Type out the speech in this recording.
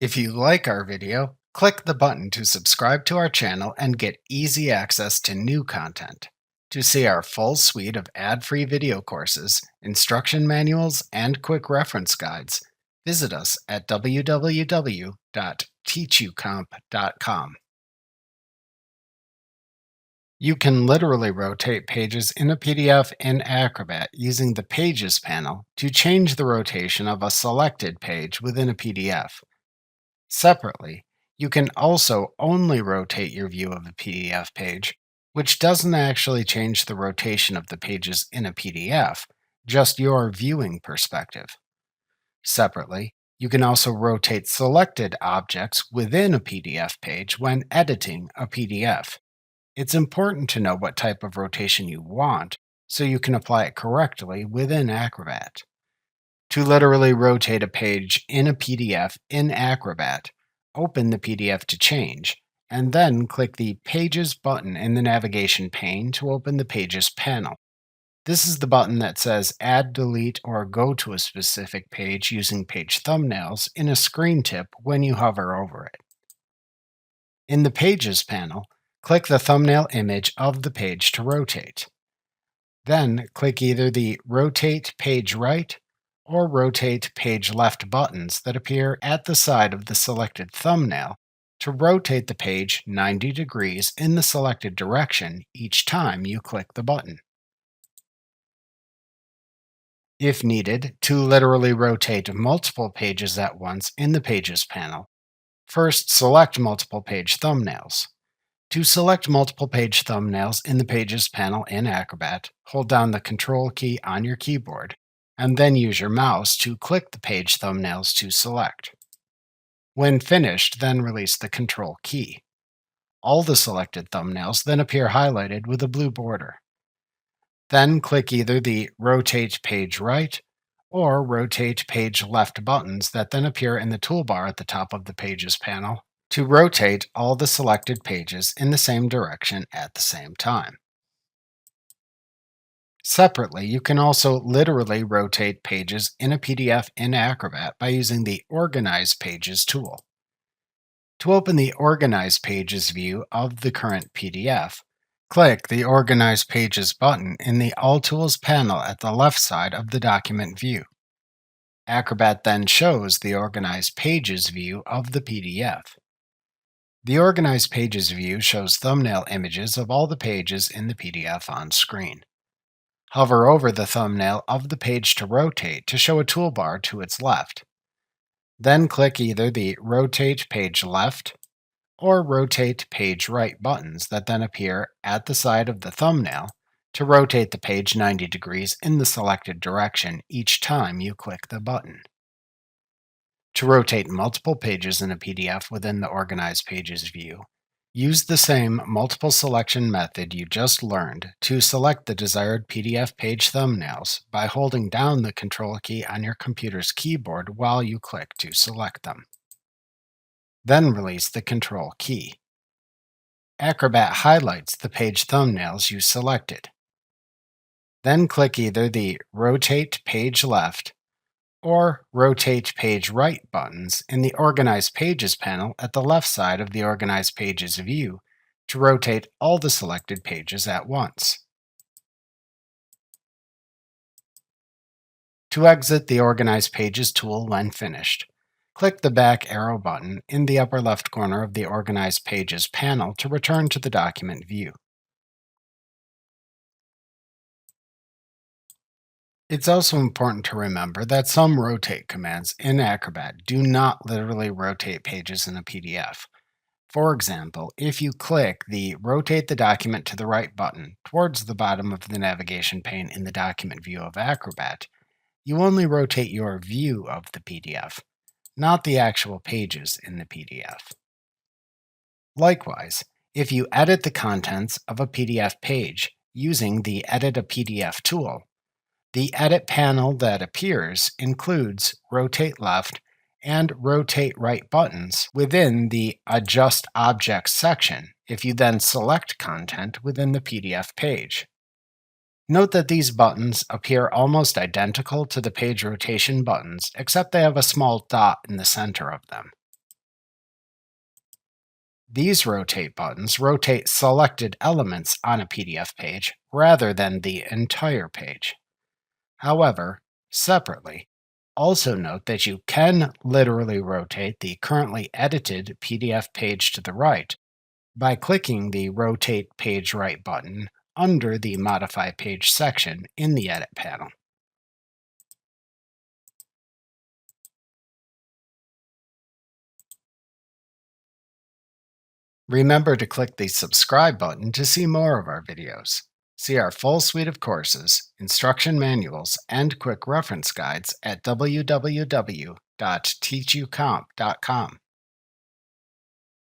If you like our video, click the button to subscribe to our channel and get easy access to new content. To see our full suite of ad-free video courses, instruction manuals, and quick reference guides, visit us at www.teachucomp.com. You can literally rotate pages in a PDF in Acrobat using the Pages panel to change the rotation of a selected page within a PDF. Separately, you can also only rotate your view of a PDF page, which doesn't actually change the rotation of the pages in a PDF, just your viewing perspective. Separately, you can also rotate selected objects within a PDF page when editing a PDF. It's important to know what type of rotation you want so you can apply it correctly within Acrobat. To literally rotate a page in a PDF in Acrobat, open the PDF to change, and then click the Pages button in the navigation pane to open the Pages panel. This is the button that says Add, Delete, or Go to a specific page using page thumbnails in a screen tip when you hover over it. In the Pages panel, click the thumbnail image of the page to rotate. Then click either the Rotate Page Right or Rotate Page Left buttons that appear at the side of the selected thumbnail to rotate the page 90 degrees in the selected direction each time you click the button. If needed, to literally rotate multiple pages at once in the Pages panel, first select multiple page thumbnails. To select multiple page thumbnails in the Pages panel in Acrobat, hold down the Control key on your keyboard, and then use your mouse to click the page thumbnails to select. When finished, then release the Control key. All the selected thumbnails then appear highlighted with a blue border. Then click either the Rotate Page Right or Rotate Page Left buttons that then appear in the toolbar at the top of the Pages panel to rotate all the selected pages in the same direction at the same time. Separately, you can also literally rotate pages in a PDF in Acrobat by using the Organize Pages tool. To open the Organize Pages view of the current PDF, click the Organize Pages button in the All Tools panel at the left side of the document view. Acrobat then shows the Organize Pages view of the PDF. The Organize Pages view shows thumbnail images of all the pages in the PDF on screen. Hover over the thumbnail of the page to rotate to show a toolbar to its left. Then click either the Rotate Page Left or Rotate Page Right buttons that then appear at the side of the thumbnail to rotate the page 90 degrees in the selected direction each time you click the button. To rotate multiple pages in a PDF within the Organize Pages view, use the same multiple selection method you just learned to select the desired PDF page thumbnails by holding down the Control key on your computer's keyboard while you click to select them. Then release the Control key. Acrobat highlights the page thumbnails you selected. Then click either the Rotate Page Left or Rotate Page Right buttons in the Organize Pages panel at the left side of the Organize Pages view to rotate all the selected pages at once. To exit the Organize Pages tool when finished, click the back arrow button in the upper left corner of the Organize Pages panel to return to the document view. It's also important to remember that some rotate commands in Acrobat do not literally rotate pages in a PDF. For example, if you click the Rotate the Document to the Right button towards the bottom of the navigation pane in the document view of Acrobat, you only rotate your view of the PDF, not the actual pages in the PDF. Likewise, if you edit the contents of a PDF page using the Edit a PDF tool, the Edit panel that appears includes Rotate Left and Rotate Right buttons within the Adjust Objects section if you then select content within the PDF page. Note that these buttons appear almost identical to the page rotation buttons, except they have a small dot in the center of them. These rotate buttons rotate selected elements on a PDF page rather than the entire page. However, separately, also note that you can literally rotate the currently edited PDF page to the right by clicking the Rotate Page Right button under the Modify Page section in the Edit panel. Remember to click the subscribe button to see more of our videos. See our full suite of courses, instruction manuals, and quick reference guides at www.teachucomp.com.